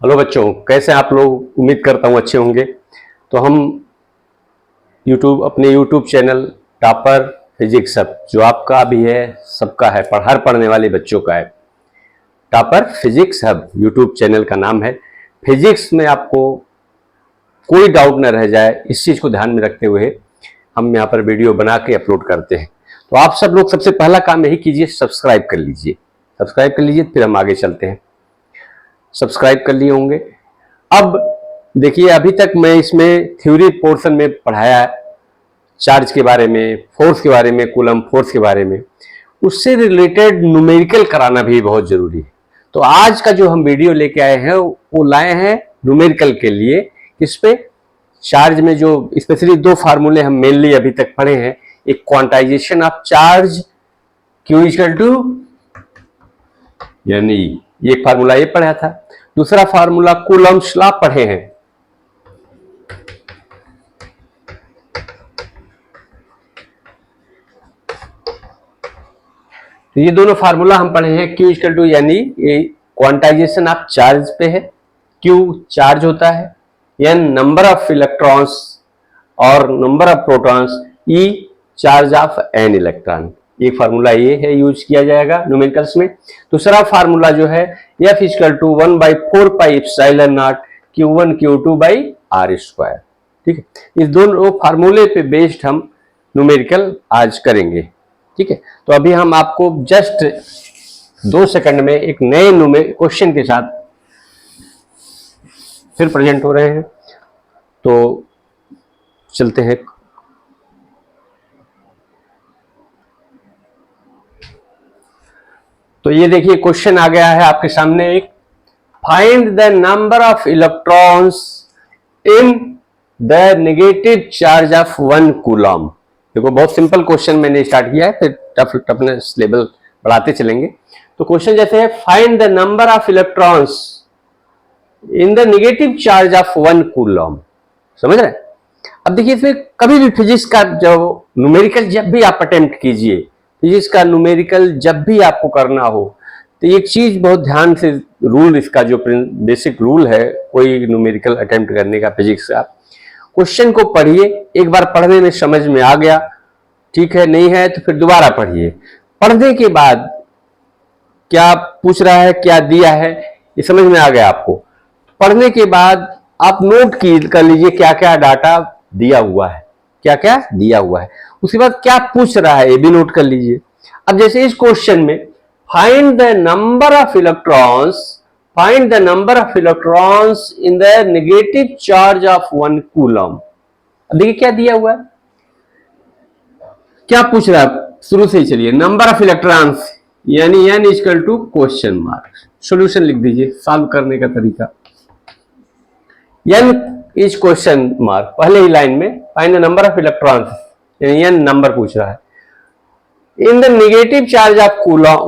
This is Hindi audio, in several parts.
हेलो बच्चों, कैसे हैं आप लोग। उम्मीद करता हूँ अच्छे होंगे। तो हम अपने YouTube channel topper physics hub, जो आपका भी है, सबका है, हर पढ़ने वाले बच्चों का है। Topper physics hub YouTube channel का नाम है। फिजिक्स में आपको कोई डाउट न रह जाए, इस चीज़ को ध्यान में रखते हुए हम यहाँ पर वीडियो बना के अपलोड करते हैं। तो आप सब लोग सबसे पहला काम यही कीजिए, सब्सक्राइब कर लीजिए। सब्सक्राइब कर लीजिए, फिर हम आगे चलते हैं। सब्सक्राइब कर लिए होंगे। अब देखिए, अभी तक मैं इसमें थ्योरी पोर्शन में पढ़ाया है, चार्ज के बारे में, फोर्स के बारे में, कूलम फोर्स के बारे में। उससे रिलेटेड न्यूमेरिकल कराना भी बहुत जरूरी है। तो आज का जो हम वीडियो लेके आए हैं वो लाए हैं न्यूमेरिकल के लिए। इस पे चार्ज में जो स्पेशली दो फार्मूले हम मेनली अभी तक पढ़े हैं, एक quantization of charge Q equal to, यानी एक फार्मूला ये पढ़ा था, दूसरा फार्मूला कूलम्ब्स लॉ पढ़े हैं। तो ये दोनों फार्मूला हम पढ़े हैं। Q इक्वल टू, यानी ये क्वांटाइजेशन ऑफ चार्ज पे है। Q चार्ज होता है, N नंबर ऑफ इलेक्ट्रॉन्स और number of protons, E charge of N electron. एक फार्मूला ये है, यूज किया जाएगा न्यूमेरिकल्स में। दूसरा फार्मूला जो है F equal to 1/4 pi epsilon naught Q1 Q2 by R square. ठीक है, इस दोनों फार्मूले पे बेस्ड हम न्यूमेरिकल आज करेंगे। ठीक है, तो अभी हम आपको जस्ट 2 सेकंड में एक नए क्वेश्चन के साथ फिर प्रेजेंट हो रहे हैं। तो चलते हैं। तो ये देखिए, क्वेश्चन आ गया है आपके सामने एक, find the number of electrons in the negative charge of 1 coulomb. देखो, बहुत सिंपल क्वेश्चन मैंने स्टार्ट किया है, फिर टफनेस लेवल बढ़ाते चलेंगे। तो क्वेश्चन जैसे है, find the number of electrons in the negative charge of 1 coulomb. समझ रहे हैं? अब देखिए, इसमें कभी भी फिजिक्स का जो न्यूमेरिकल जब भी आप अटेम्प्ट कीजिए, फिजिक्स का न्यूमेरिकल जब भी आपको करना हो, तो एक चीज बहुत ध्यान से, रूल इसका जो बेसिक रूल है कोई न्यूमेरिकल अटेम्प्ट करने का फिजिक्स का, क्वेश्चन को पढ़िए। एक बार पढ़ने में समझ में आ गया, ठीक है, नहीं है तो फिर दोबारा पढ़िए। पढ़ने के बाद क्या पूछ रहा है, क्या दिया है, ये समझ में आ गया आपको। पढ़ने के बाद आप नोट कर लीजिए क्या क्या डाटा दिया हुआ है, क्या क्या दिया हुआ है। उसके बाद क्या पूछ रहा है ये भी नोट कर लीजिए। अब जैसे इस क्वेश्चन में, find the number of electrons, find the number of electrons in the negative charge of 1 coulomb. अब देखिए क्या दिया हुआ है, क्या पूछ रहा है। शुरू से ही चलिए, नंबर ऑफ इलेक्ट्रॉन्स यानी n equal to question mark. Solution लिख दीजिए, सॉल्व करने का तरीका। n इज क्वेश्चन मार्क, पहले ही लाइन में find the number of electrons, यानी n नंबर पूछ रहा है, in the negative charge of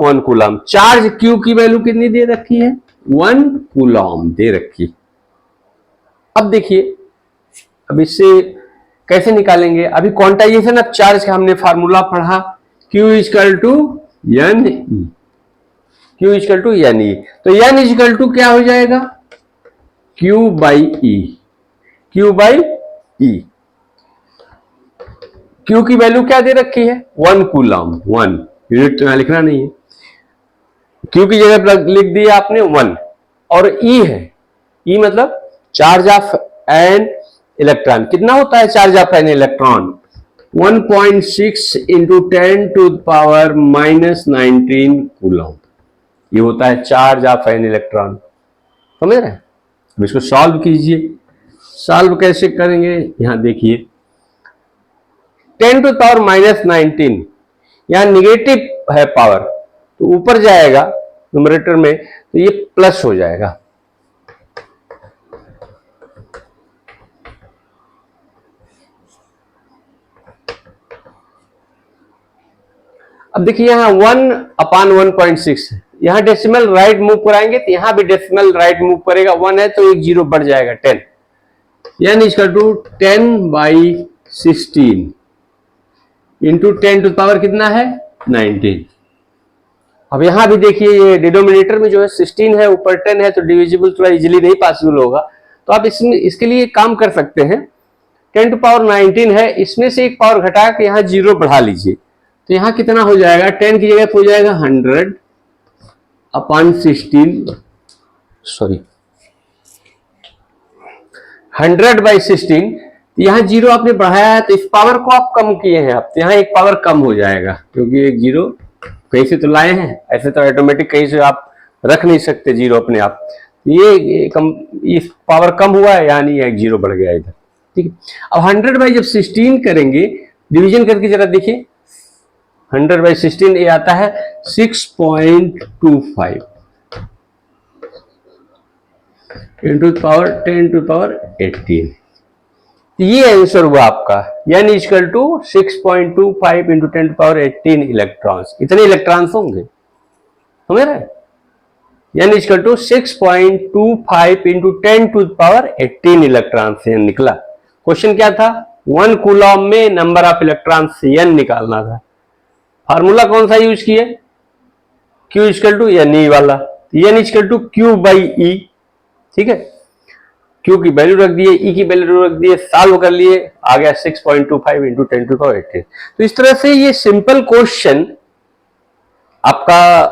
1 coulomb. Charge Q की वैल्यू कितनी दे रखी है, 1 कूलम दे रखी। अब देखिए, अब इससे कैसे निकालेंगे। अभी क्वांटाइजेशन ऑफ चार्ज का हमने फार्मूला पढ़ा, Q equal to N E, Q equal to N E। तो N इक्वल टू क्या हो जाएगा, Q by E, Q by E। Q की वैल्यू क्या दे रखी है, 1 कूलम, 1 यूनिट तो यहां लिखना नहीं है, Q की जगह पर लिख दिया आपने 1। और E है, E मतलब चार्ज ऑफ एन इलेक्ट्रॉन। कितना होता है charge of an electron, 1.6 into 10 to power -19 coulomb. ये होता है चार्ज ऑफ एन इलेक्ट्रॉन। समझ रहे हैं? अब इसको सॉल्व कीजिए। सॉल्व कैसे करेंगे, यहां देखिए, 10 टू पावर -19, यहां निगेटिव है पावर, तो ऊपर जाएगा न्यूमरेटर में, तो ये प्लस हो जाएगा। अब देखिए, यहां 1/1.6 है, यहां डेसिमल राइट मूव कराएंगे तो यहां भी डेसिमल राइट मूव करेगा। 1 है तो एक जीरो बढ़ जाएगा, 10, यानी इसका टू 10/16 इंटू 10 टू पावर कितना है, 19। अब यहाँ भी देखिए ये डिनोमिनेटर में जो है 16 है, ऊपर 10 है, तो डिविजिबल थोड़ा इजीली नहीं पॉसिबल होगा। तो आप इसमें इसके लिए काम कर सकते हैं, 10 टू पावर 19 है, इसमें से एक पावर घटा के यहाँ 0 बढ़ा लीजिए, तो यहाँ कितना हो जाएगा, 10 की जगह हो जाएगा 100 अपॉन 16, सॉरी 100/16। यहाँ 0 आपने बढ़ाया है तो इस पावर को आप कम किए हैं, आप यहाँ एक पावर कम हो जाएगा, क्योंकि एक 0 कहीं से तो लाए हैं, ऐसे तो ऑटोमेटिक कहीं से आप रख नहीं सकते 0 अपने आप। ये कम, इस पावर कम हुआ है, यानी एक 0 बढ़ गया इधर, ठीक है। अब 100 जब 16 करेंगे, डिवीजन करके जरा देखिए, 100/16 ये आता है 6.25 इंटू पावर 10 टू पावर 18। ये आंसर हुआ आपका, n equal to 6.25 into 10 to power 18 electrons. इतने इलेक्ट्रॉन्स होंगे, समझ रहे हैं, n equal to 6.25 into 10 to power 18 electrons n निकला। क्वेश्चन क्या था, 1 कूलम में नंबर ऑफ इलेक्ट्रॉन्स n निकालना था। फार्मूला कौन सा यूज किए, Q इक्वल टू n ई वाला, n इक्वल टू Q/E, ठीक है। Q की वैल्यू रख दिए, E की वैल्यू रख दिए, सॉल्व कर लिए, आ गया 6.25 इंटू 10 टू पावर 18। तो इस तरह से ये सिंपल क्वेश्चन आपका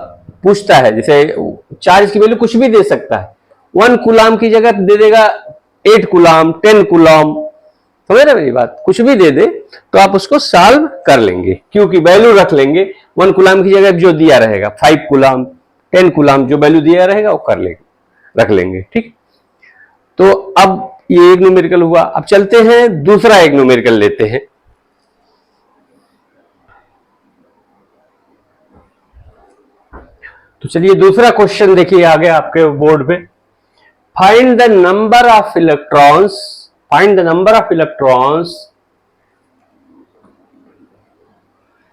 पूछता है, जैसे चार्ज की वैल्यू कुछ भी दे सकता है, 1 कूलम की जगह दे देगा 8 कूलम, 10 कूलम, समझ रहे मेरी बात, कुछ भी दे दे तो आप उसको सॉल्व कर लेंगे, Q की वैल्यू रख लेंगे, 1 कूलम की जगह जो दिया रहेगा 5 कूलम, 10 कूलम, जो वैल्यू दिया रहेगा वो कर लेंगे, रख लेंगे, ठीक। तो अब ये एक न्यूमेरिकल हुआ। अब चलते हैं दूसरा एक न्यूमेरिकल लेते हैं। तो चलिए दूसरा क्वेश्चन देखिए आगे आपके बोर्ड पे, find the number of electrons, find the number of electrons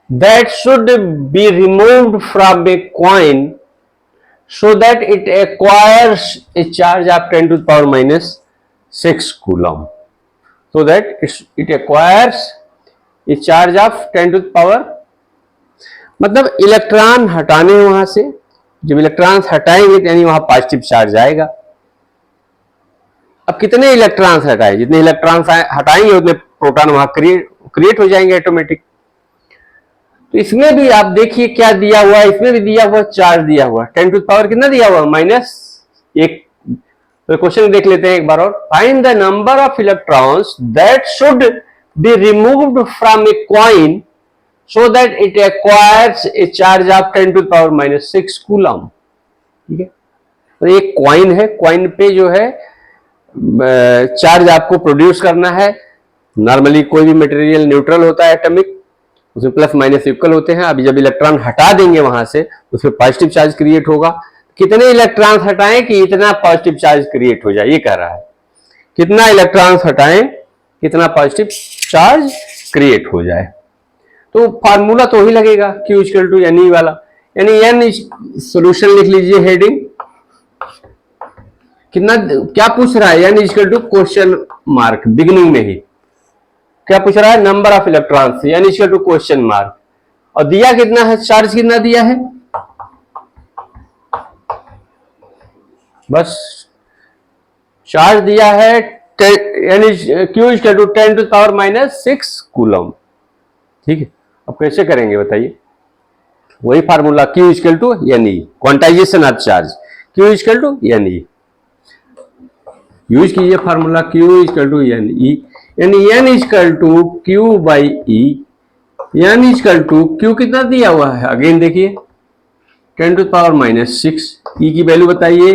that should be removed from a coin so that it acquires a charge of 10 to the power minus 6 coulomb, so that it acquires a charge of 10 to the power, मतलब इलेक्ट्रॉन हटाने वहां से, जब इलेक्ट्रॉन्स हटाएंगे यानी वहां पॉजिटिव चार्ज आएगा। अब कितने इलेक्ट्रॉन्स हटाए, जितने इलेक्ट्रॉन्स हटाएंगे उतने प्रोटॉन वहां क्रिएट हो जाएंगे ऑटोमेटिक। तो इसमें भी आप देखिए क्या दिया हुआ है, इसमें भी दिया हुआ चार्ज दिया हुआ, 10 टू पावर कितना दिया हुआ, -1। तो क्वेश्चन देख लेते हैं एक बार और, find the number of electrons that should be removed from a coin so that it acquires a charge of 10 to power -6 coulomb, ठीक है। तो एक कॉइन है, कॉइन पे जो है चार्ज आपको प्रोड्यूस करना है। नॉर्मली कोई भी मटेरियल न्यूट्रल होता है एटॉमिक, उसमें प्लस माइनस इक्वल होते हैं। अभी जब इलेक्ट्रॉन हटा देंगे वहां से, उसमें पॉजिटिव चार्ज क्रिएट होगा। कितने इलेक्ट्रॉन्स हटाएं कि इतना पॉजिटिव चार्ज क्रिएट हो जाए, ये कह रहा है, कितना इलेक्ट्रॉन्स हटाएं कितना पॉजिटिव चार्ज क्रिएट हो जाए। तो फार्मूला तो ही लगेगा, Q इक्वल टू n वाला, यानी n सोल्यूशन लिख लीजिए, हेडिंग कितना, क्या पूछ रहा है, n equal to question mark, beginning में ही क्या पूछ रहा है, number of electrons, n equal to question mark, और दिया कितना है, चार्ज कितना दिया है, बस चार्ज दिया है Q equal to 10 to power -6 coulomb, ठीक है। अब कैसे करेंगे बताइए, वही formula Q equal to n, quantization of charge, Q equal to n, use कीजिए formula Q equal to n, यानी n equal to Q/E, n equal to Q कितना दिया हुआ है, अगेन देखिए 10 टू पावर -6, E की वैल्यू बताइए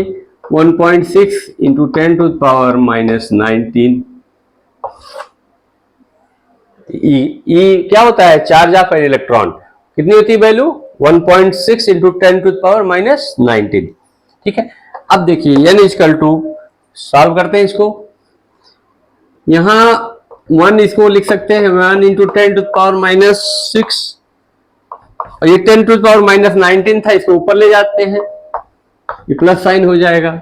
1.6 इंटू 10 टू पावर -19। E क्या होता है, चार्ज ऑफ एन इलेक्ट्रॉन, कितनी होती है वैल्यू, 1.6 इंटू 10 टू पावर -19, ठीक है। अब देखिए n इक्वल टू, सॉल्व करते हैं इसको, यहां 1 इसको लिख सकते हैं 1 इंटू 10 टू पावर -6, और ये 10 टू पावर -19 था, इसको ऊपर ले जाते हैं, ये प्लस साइन हो जाएगा।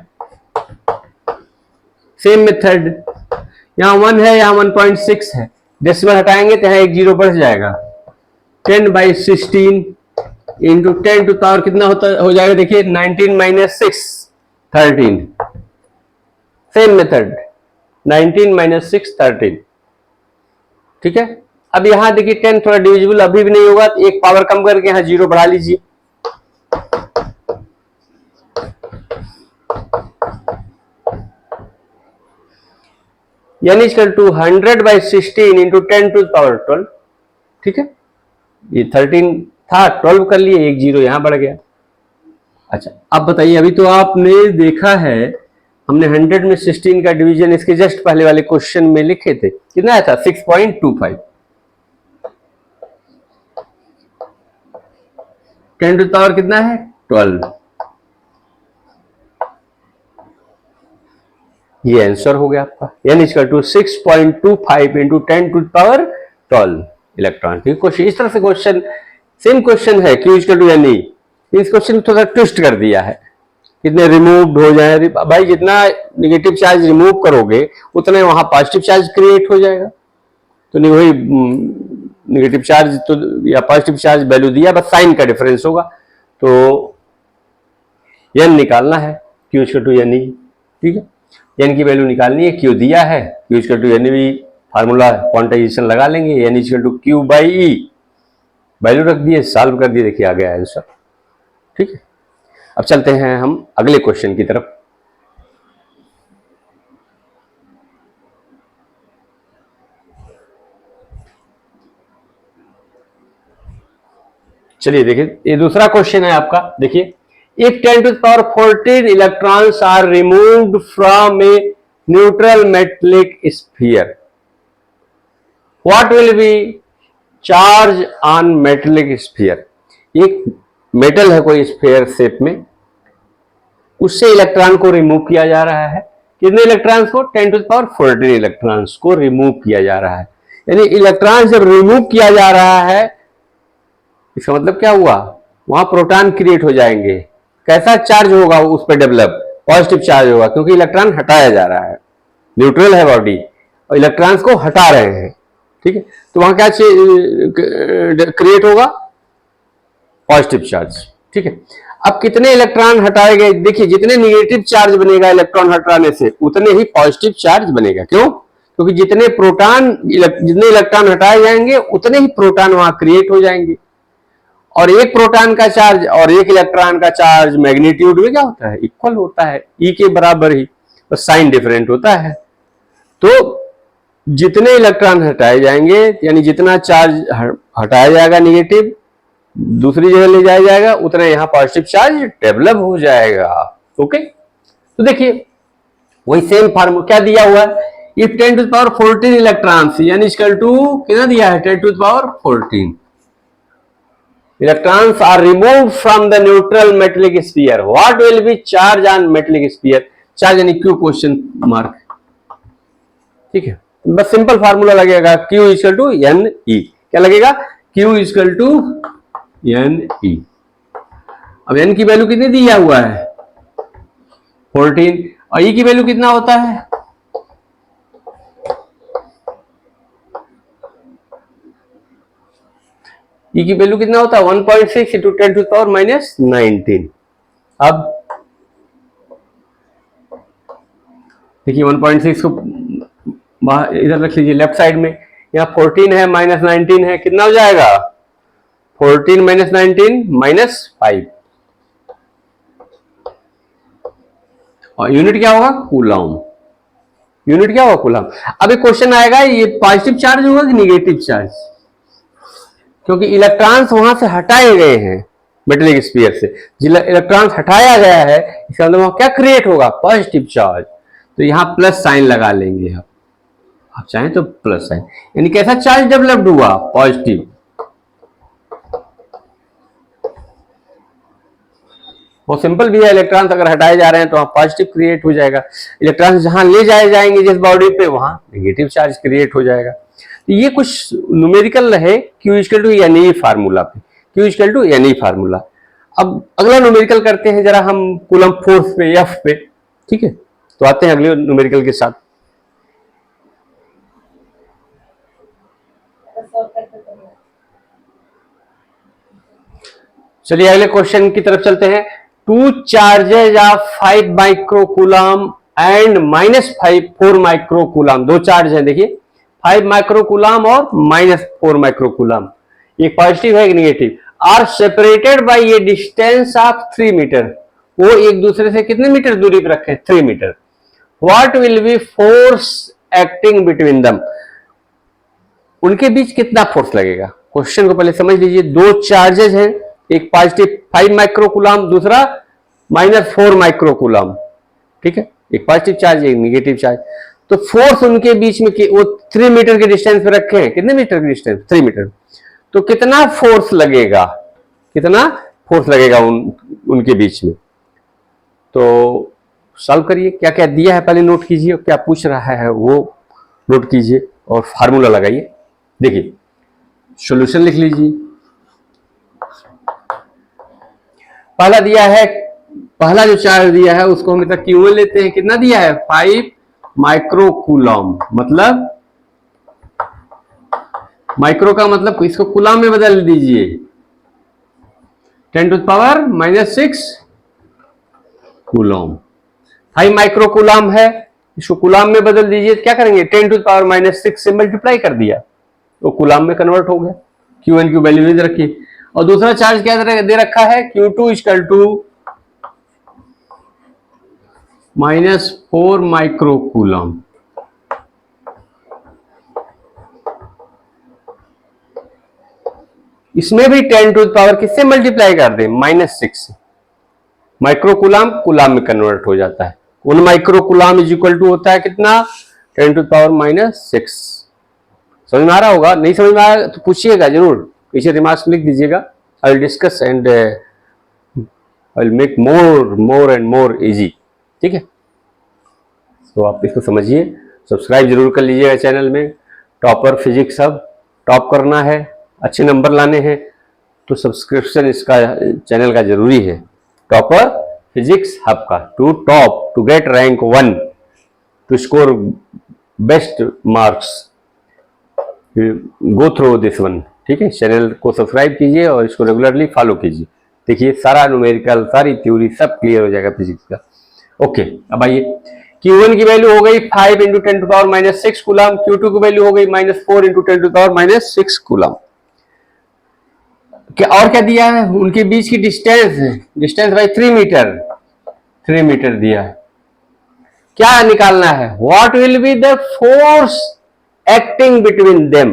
सेम मेथड, यहां 1 है, यहां 1.6 है, डेसिमल हटाएंगे तो यहां एक 0 बढ़ जाएगा, 10/16 इंटू 10 टू पावर कितना होता हो जाएगा, देखिए 19 माइनस 6 13। Same method 19 minus 6 13। ठीक है, अब यहां देखिए 10 थोड़ा डिविजिबल अभी भी नहीं होगा, तो एक पावर कम करके यहां 0 बढ़ा लीजिए। यानी equal to 100/16 into 10 to power 12। ठीक है, ये 13 था, 12 कर लिए, एक 0 यहां बढ़ गया। अच्छा अब बताइए, अभी तो आपने देखा है हमने 100 में 16 का डिवीजन इसके जस्ट पहले वाले क्वेश्चन में लिखे थे, कितना आया था 6.25। 10 टू पावर कितना है 12। ये आंसर हो गया आपका, यानी equal to 6.25 into 10 to power 12 electron. Question इस तरह से क्वेश्चन, सेम क्वेश्चन है Q equal to N E, इस क्वेश्चन को थोड़ा ट्विस्ट कर दिया है, कितने रिमूव हो जाए। भाई जितना निगेटिव चार्ज रिमूव करोगे उतने वहां पॉजिटिव चार्ज क्रिएट हो जाएगा, तो नहीं वही निगेटिव चार्ज तो या पॉजिटिव चार्ज वैल्यू दिया, बस साइन का डिफरेंस होगा। तो एन निकालना है, Q equal to N E. ठीक है, एन की वैल्यू निकालनी है, क्यू दिया है, क्यू इक्वल टू एन भी फार्मूला क्वांटाइजेशन लगा लेंगे, N equal to Q by E, value रख दिए, सॉल्व कर दिए, देखिए आ गया आंसर। ठीक है, अब चलते हैं हम अगले क्वेश्चन की तरफ। चलिए देखिए, ये दूसरा क्वेश्चन है आपका। देखिए, if 10 to power 14 electrons are removed from a neutral metallic sphere, what will be charge on metallic sphere. एक मेटल है कोई स्फीयर शेप में, उससे इलेक्ट्रॉन को रिमूव किया जा रहा है। कितने इलेक्ट्रॉन्स को 10 टू पावर 14 इलेक्ट्रॉन्स को रिमूव किया जा रहा है। यानी इलेक्ट्रॉन जब रिमूव किया जा रहा है, इसका मतलब क्या हुआ, वहां प्रोटॉन क्रिएट हो जाएंगे। कैसा चार्ज होगा उस पर डेवलप, पॉजिटिव चार्ज होगा, क्योंकि इलेक्ट्रॉन हटाया जा रहा है, न्यूट्रल है बॉडी और इलेक्ट्रॉन्स को हटा रहे हैं। ठीक है, तो वहां क्या क्रिएट होगा, पॉजिटिव चार्ज। ठीक है, अब कितने इलेक्ट्रॉन हटाए गए, देखिए जितने निगेटिव चार्ज बनेगा इलेक्ट्रॉन हटाने से उतने ही पॉजिटिव चार्ज बनेगा। क्यों, क्योंकि जितने इलेक्ट्रॉन हटाए जाएंगे उतने ही प्रोटॉन वहां क्रिएट हो जाएंगे। और एक प्रोटॉन का चार्ज और एक इलेक्ट्रॉन का चार्ज मैग्नीट्यूड में क्या होता है, इक्वल होता है, ई के बराबर ही, बस साइन डिफरेंट होता है। तो जितने इलेक्ट्रॉन हटाए जाएंगे, यानी जितना चार्ज हटाया जाएगा निगेटिव दूसरी जगह ले जाया जाएगा, उतना यहां पॉजिटिव चार्ज डेवलप हो जाएगा। ओके, तो देखिए वही सेम फार्मूला क्या दिया हुआ है, इफ 10 टू पावर 14 इलेक्ट्रॉन्स, यानी इक्वल टू कितना दिया है 10 to power 14 electrons are removed from the neutral metallic sphere, what will be charge on metallic sphere, charge यानी क्यू क्वेश्चन मार्क। ठीक है, बस सिंपल फार्मूला लगेगा, Q equal to N E, क्या लगेगा Q equal to N E. अब एन की वैल्यू कितनी दिया हुआ है 14, और ई की वैल्यू कितना होता है, ई की वैल्यू कितना होता है 1.6 इंटू 10 टू पावर माइनस 19। अब देखिए 1.6 को इधर रख लीजिए लेफ्ट साइड में, यहाँ 14 है माइनस 19 है, कितना हो जाएगा 14 माइनस 19 माइनस 5, और यूनिट क्या होगा कूलम, यूनिट क्या होगा कूलम। अब एक क्वेश्चन आएगा, ये पॉजिटिव चार्ज होगा कि निगेटिव चार्ज, क्योंकि इलेक्ट्रॉन्स वहां से हटाए गए हैं मेटेलिक स्फीयर से, इलेक्ट्रॉन्स हटाया गया है, इसका मतलब वहां क्या क्रिएट होगा पॉजिटिव चार्ज, तो यहां प्लस साइन लगा लेंगे आप चाहें तो प्लस साइन, यानी कैसा चार्ज डेवलप्ड हुआ पॉजिटिव। वो सिंपल भी है, इलेक्ट्रॉन्स अगर हटाए जा रहे हैं तो वहां पॉजिटिव क्रिएट हो जाएगा, इलेक्ट्रॉन्स जहां ले जाए जाएंगे जिस बॉडी पे वहां नेगेटिव चार्ज क्रिएट हो जाएगा। तो ये कुछ न्यूमेरिकल रहे Q equal to N e formula पे, Q equal to N e formula. अब अगला न्यूमेरिकल करते हैं जरा हम कूलम फोर्स पे एफ पे। ठीक है, तो आते हैं अगले न्यूमेरिकल के साथ। चलिए अगले क्वेश्चन की तरफ चलते हैं। Two charges of 5 microcoulomb and -4 microcoulomb, दो चार्ज हैं देखिए, 5 माइक्रोकूलम और -4 माइक्रोकूलम, एक पॉजिटिव है एक negative, are separated by a distance of 3 metre, वो एक दूसरे से कितने मीटर दूरी पर रखे, 3 metre. What will be force acting between them, उनके बीच कितना फोर्स लगेगा। क्वेश्चन को पहले समझ लीजिए। दो चार्जेज हैं, एक पॉजिटिव 5 माइक्रोकूलम, दूसरा -4 माइक्रोकूलम, ठीक है, एक पॉजिटिव चार्ज एक नेगेटिव चार्ज। तो फोर्स उनके बीच में वो 3 मीटर के डिस्टेंस पे रखे हैं, कितने मीटर के डिस्टेंस, 3 मीटर। तो कितना फोर्स लगेगा, कितना फोर्स लगेगा उनके बीच में। तो सॉल्व करिए, क्या क्या दिया है पहले नोट कीजिए, क्या पूछ रहा है वो नोट कीजिए और फार्मूला लगाइए। देखिए सॉल्यूशन लिख लीजिए। पहला दिया है, पहला जो चार्ज दिया है उसको हम तक Q1 लेते हैं, कितना दिया है 5 माइक्रोकूलम, मतलब माइक्रो का मतलब इसको कूलम में बदल दीजिए, 10⁻⁻6 कूलम। 5 माइक्रोकूलम है, इसको कूलम में बदल दीजिए, क्या करेंगे 10⁻⁻6 से मल्टीप्लाई कर दिया तो कूलम में कन्वर्ट हो गया। Q1 की वैल्यू दे रखी। और दूसरा चार्ज क्या दे रखा है, Q2 इक्वल टू -4 माइक्रोकूलम। इसमें भी 10 टू द पावर किससे मल्टीप्लाई कर दे, -6। माइक्रोकूलम कूलम में कन्वर्ट हो जाता है। 1 माइक्रोकूलम इज इक्वल टू होता है कितना, 10 टू द पावर -6। समझ में आ रहा होगा, नहीं समझ में आया तो पूछिएगा जरूर, पीछे रिमार्क्स लिख दीजिएगा। I will discuss and I will make more and more easy, ठीक है। तो आप इसको समझिए, सब्सक्राइब जरूर कर लीजिएगा चैनल में। टॉपर फिजिक्स सब टॉप करना है, अच्छे नंबर लाने हैं तो सब्सक्रिप्शन इसका चैनल का जरूरी है। टॉपर फिजिक्स हब का, to top, to get rank 1, to score best marks, go through this one, ठीक है। चैनल को सब्सक्राइब कीजिए और इसको रेगुलरली फॉलो कीजिए। देखिए सारा न्यूमेरिकल, सारी थ्योरी सब क्लियर हो जाएगा फिजिक्स का। ओके, अब आइए Q1 की वैल्यू हो गई 5 × 10⁻⁻6 कूलम, Q2 की वैल्यू हो गई -4 × 10⁻⁻6 कूलम। क्या और क्या दिया है, उनके बीच की distance, distance by 3 metre, 3 metre दिया है। क्या निकालना है, what will be the force acting between them,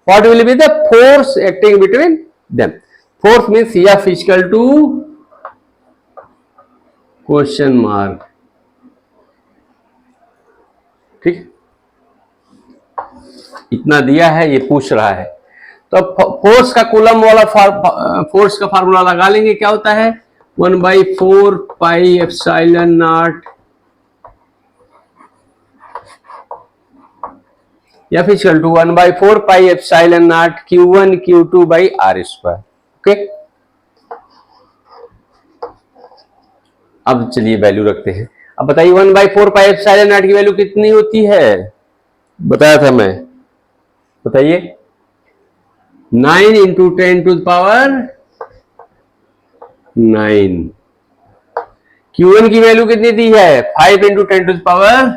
what will be the force acting between them. Force means F equal to question mark, ठीक, इतना दिया है, ये पूछ रहा है। तो फोर्स का कूलम वाला फोर्स का फार्मूला लगा लेंगे, क्या होता है 1/4 pi epsilon naught F equal to 1/4 pi epsilon naught Q1 Q2 by R square. Okay, अब चलिए वैल्यू रखते हैं। अब बताइए 1/4 पाई एप्सिलॉन नॉट की वैल्यू कितनी होती है, बताया था मैं, बताइए 9 × 10 टू द पावर 9। Q1 की वैल्यू कितनी दी है 5 × 10 टू द पावर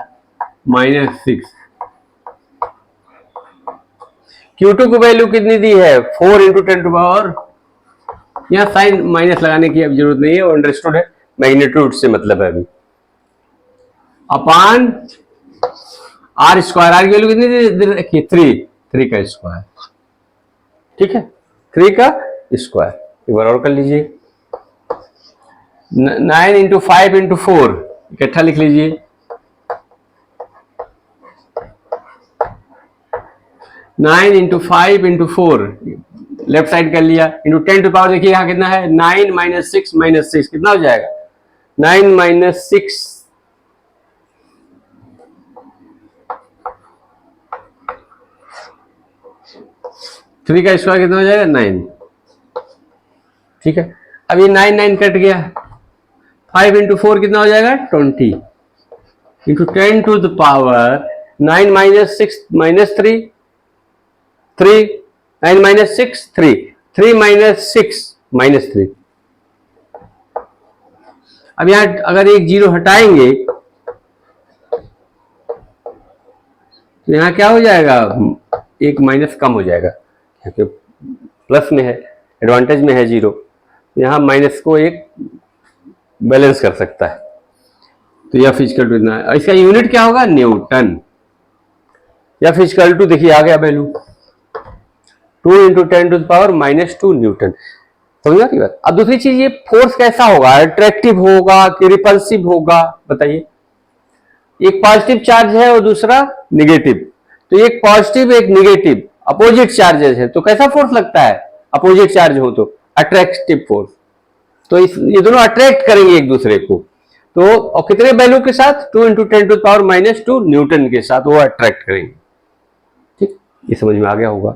-6। Q2 की वैल्यू कितनी दी है 4 × 10 टू पावर, यहां साइन माइनस लगाने की अब जरूरत नहीं है, वो अंडरस्टूड है, मैग्नीट्यूड से मतलब है अभी, अपान R स्क्वायर। R की वैल्यू कितनी दी रखी, 3 का स्क्वायर, ठीक है, 3 का स्क्वायर। एक बार और कर लीजिए, 9 × 5 × 4 इकट्ठा लिख लीजिए, 9 × 5 × 4 लेफ्ट साइड कर लिया, इंटू 10 टू पावर, देखिए यहां कितना है 9 - 6 - 6 कितना हो जाएगा 9 - 6 3 का स्क्वायर कितना हो जाएगा 9, ठीक है। अब ये 9 कट गया, 5 × 4 कितना हो जाएगा 20, इंटू 10 टू द पावर 9 - 6 - 3 3 9 - 6 3 3 - 6 - 3 अब यहाँ अगर एक जीरो हटाएंगे तो यहाँ क्या हो जाएगा, एक माइनस कम हो जाएगा, क्योंकि प्लस में है, एडवांटेज में है जीरो, यहाँ माइनस को एक बैलेंस कर सकता है। तो यह फिजिकल टू इतना, इसका यूनिट क्या होगा, न्यूटन। या फिजिकल टू देखिए आ गया वैल्यू 2 इंटू 10⁻⁻2 न्यूटन। समझा की बात। अब दूसरी चीज, ये फोर्स कैसा होगा, अट्रैक्टिव होगा कि रिपल्सिव होगा, बताइए। एक पॉजिटिव चार्ज है और दूसरा निगेटिव, तो एक पॉजिटिव एक निगेटिव अपोजिट चार्जेस है, तो कैसा फोर्स लगता है, अपोजिट चार्ज हो तो अट्रैक्टिव फोर्स। तो ये दोनों अट्रैक्ट करेंगे एक दूसरे को, तो और कितने वैल्यू के साथ, 2 इंटू 10⁻⁻2 न्यूटन के साथ वो अट्रैक्ट करेंगे। ठीक, ये समझ में आ गया होगा।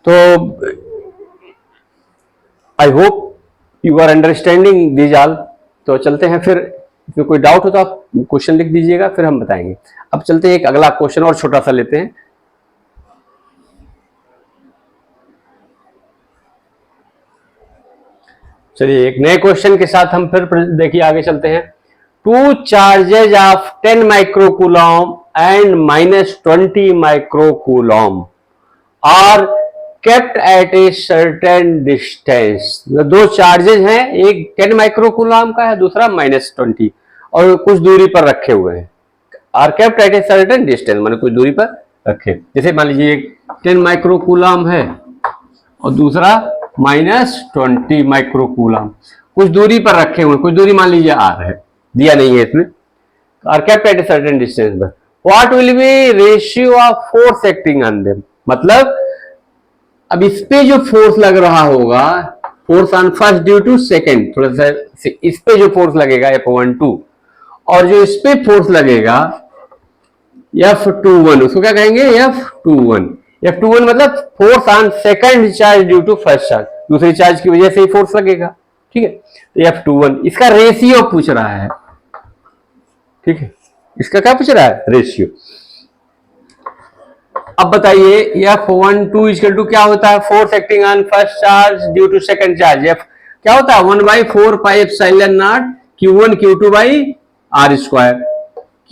तो I hope you are understanding these all. तो चलते हैं फिर, इसमें कोई डाउट हो तो आप क्वेश्चन लिख दीजिएगा, फिर हम बताएंगे। अब चलते हैं एक अगला क्वेश्चन और छोटा सा लेते हैं। चलिए एक नए क्वेश्चन के साथ हम फिर देखिए आगे चलते हैं। 2 charges of 10 microcoulomb and -20 microcoulomb are kept at a certain distance. दो चार्जेज हैं, एक 10 माइक्रोकूलम का है, दूसरा -20, और कुछ दूरी पर रखे हुए हैं। Are kept at a certain distance माने कुछ दूरी पर रखे। जैसे मान लीजिए 10 माइक्रोकूलम है और दूसरा -20 माइक्रोकूलम, कुछ दूरी पर रखे हुए, कुछ दूरी मान लीजिए आर है, दिया नहीं है इसमें। Are kept at a certain distance, what will be ratio of force acting on them. मतलब अब इस पे जो फोर्स लग रहा होगा, force on first due to second, थोड़ा सा इस पे जो फोर्स लगेगा F12, और जो इस पे फोर्स लगेगा F21, उसको क्या कहेंगे, F21। F21 मतलब force on second charge due to first charge, दूसरी चार्ज की वजह से ही फोर्स लगेगा। ठीक है, तो F21 इसका रेशियो पूछ रहा है। ठीक है, इसका क्या पूछ रहा है, रेशियो। अब बताइए F12 इक्वल टू क्या होता है, force acting on first charge due to second charge, F क्या होता है, 1/4 pi epsilon naught Q1 Q2 by R square,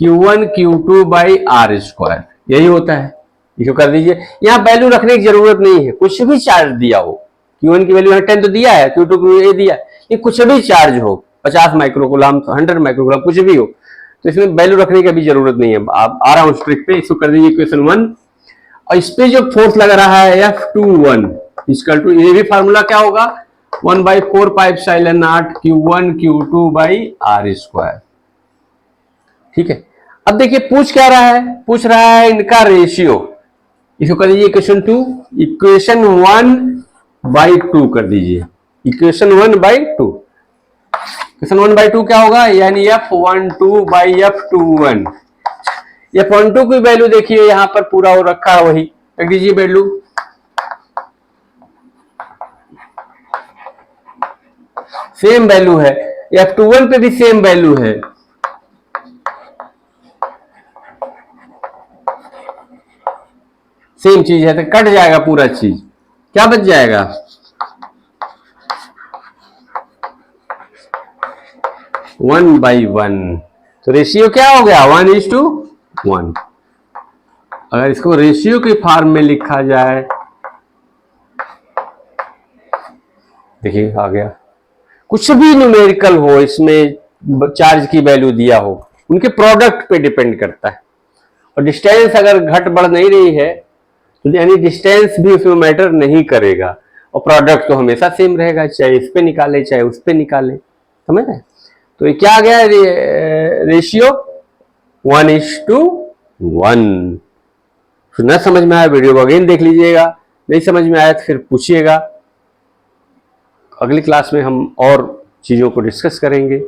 Q1 Q2 by R square, यही होता है। इसको कर दीजिए। यहाँ वैल्यू रखने की जरूरत नहीं है, कुछ भी चार्ज दिया हो, Q1 की वैल्यू 10 तो दिया है, Q2 को ये दिया, ये कुछ भी चार्ज हो, 50 माइक्रोकूलम 100 माइक्रोकूलम कुछ भी हो, तो इसमें वैल्यू रखने की भी जरूरत नहीं है। आप आ रहा हूं स्ट्रिक पे, इसको कर दीजिए इक्वेशन 1, और इस पे जो फोर्स लग रहा है F21 इक्वल टू, ये भी फार्मूला क्या होगा, 1/4 pi epsilon naught Q1 Q2 by R square. ठीक है, अब देखिए पूछ क्या रहा है, पूछ रहा है इनका रेशियो। इसको कर दीजिए इक्वेशन 2, इक्वेशन 1/2 कर दीजिए, इक्वेशन 1/2। इक्वेशन 1/2 क्या होगा, यानी F12 बाई F21। F12 की वैल्यू देखिए यहां पर पूरा हो रखा है, वही रख दीजिए वैल्यू। सेम वैल्यू है, F21 पे भी सेम वैल्यू है। सेम चीज है, तो कट जाएगा पूरा चीज, क्या बच जाएगा, 1/1। तो रेशियो क्या हो गया, 1:1। अगर इसको रेशियो के फॉर्म में लिखा जाए, देखिए आ गया। कुछ भी न्यूमेरिकल हो, इसमें चार्ज की वैल्यू दिया हो, उनके प्रोडक्ट पे डिपेंड करता है। और डिस्टेंस अगर घट बढ़ नहीं रही है, तो यानी डिस्टेंस भी उसमें मैटर नहीं करेगा, और प्रोडक्ट तो हमेशा सेम रहेगा, चाहे इस पे निकाले चाहे उस पे निकाले। समझ रहे? तो ये क्या आ गया, रेशियो 1:1। न समझ में आया वीडियो को अगेन देख लीजिएगा, नहीं समझ में आया तो फिर पूछिएगा। अगली क्लास में हम और चीज़ों को डिस्कस करेंगे।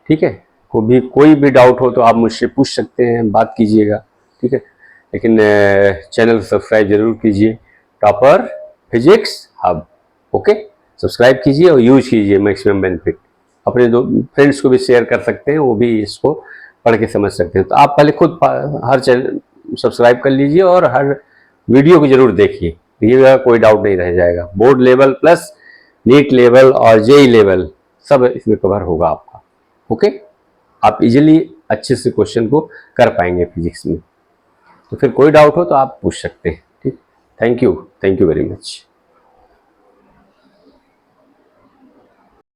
ठीक है, कोई भी डाउट हो तो आप मुझसे पूछ सकते हैं, बात कीजिएगा। ठीक है, लेकिन चैनल सब्सक्राइब जरूर कीजिए, topper physics hub. Okay, subscribe कीजिए और यूज कीजिए मैक्सिमम बेनिफिट। अपने दो फ्रेंड्स को भी शेयर कर सकते हैं, वो भी इसको पढ़ के समझ सकते हैं। तो आप पहले खुद हर चैनल सब्सक्राइब कर लीजिए और हर वीडियो को जरूर देखिए, ये कोई डाउट नहीं रह जाएगा। Board level plus NEET level और जेई लेवल सब इसमें कवर होगा आपका। ओके, आप इजीली अच्छे से क्वेश्चन को कर पाएंगे फिजिक्स में। तो फिर कोई डाउट हो तो आप पूछ सकते हैं। ठीक, थैंक यू वेरी मच।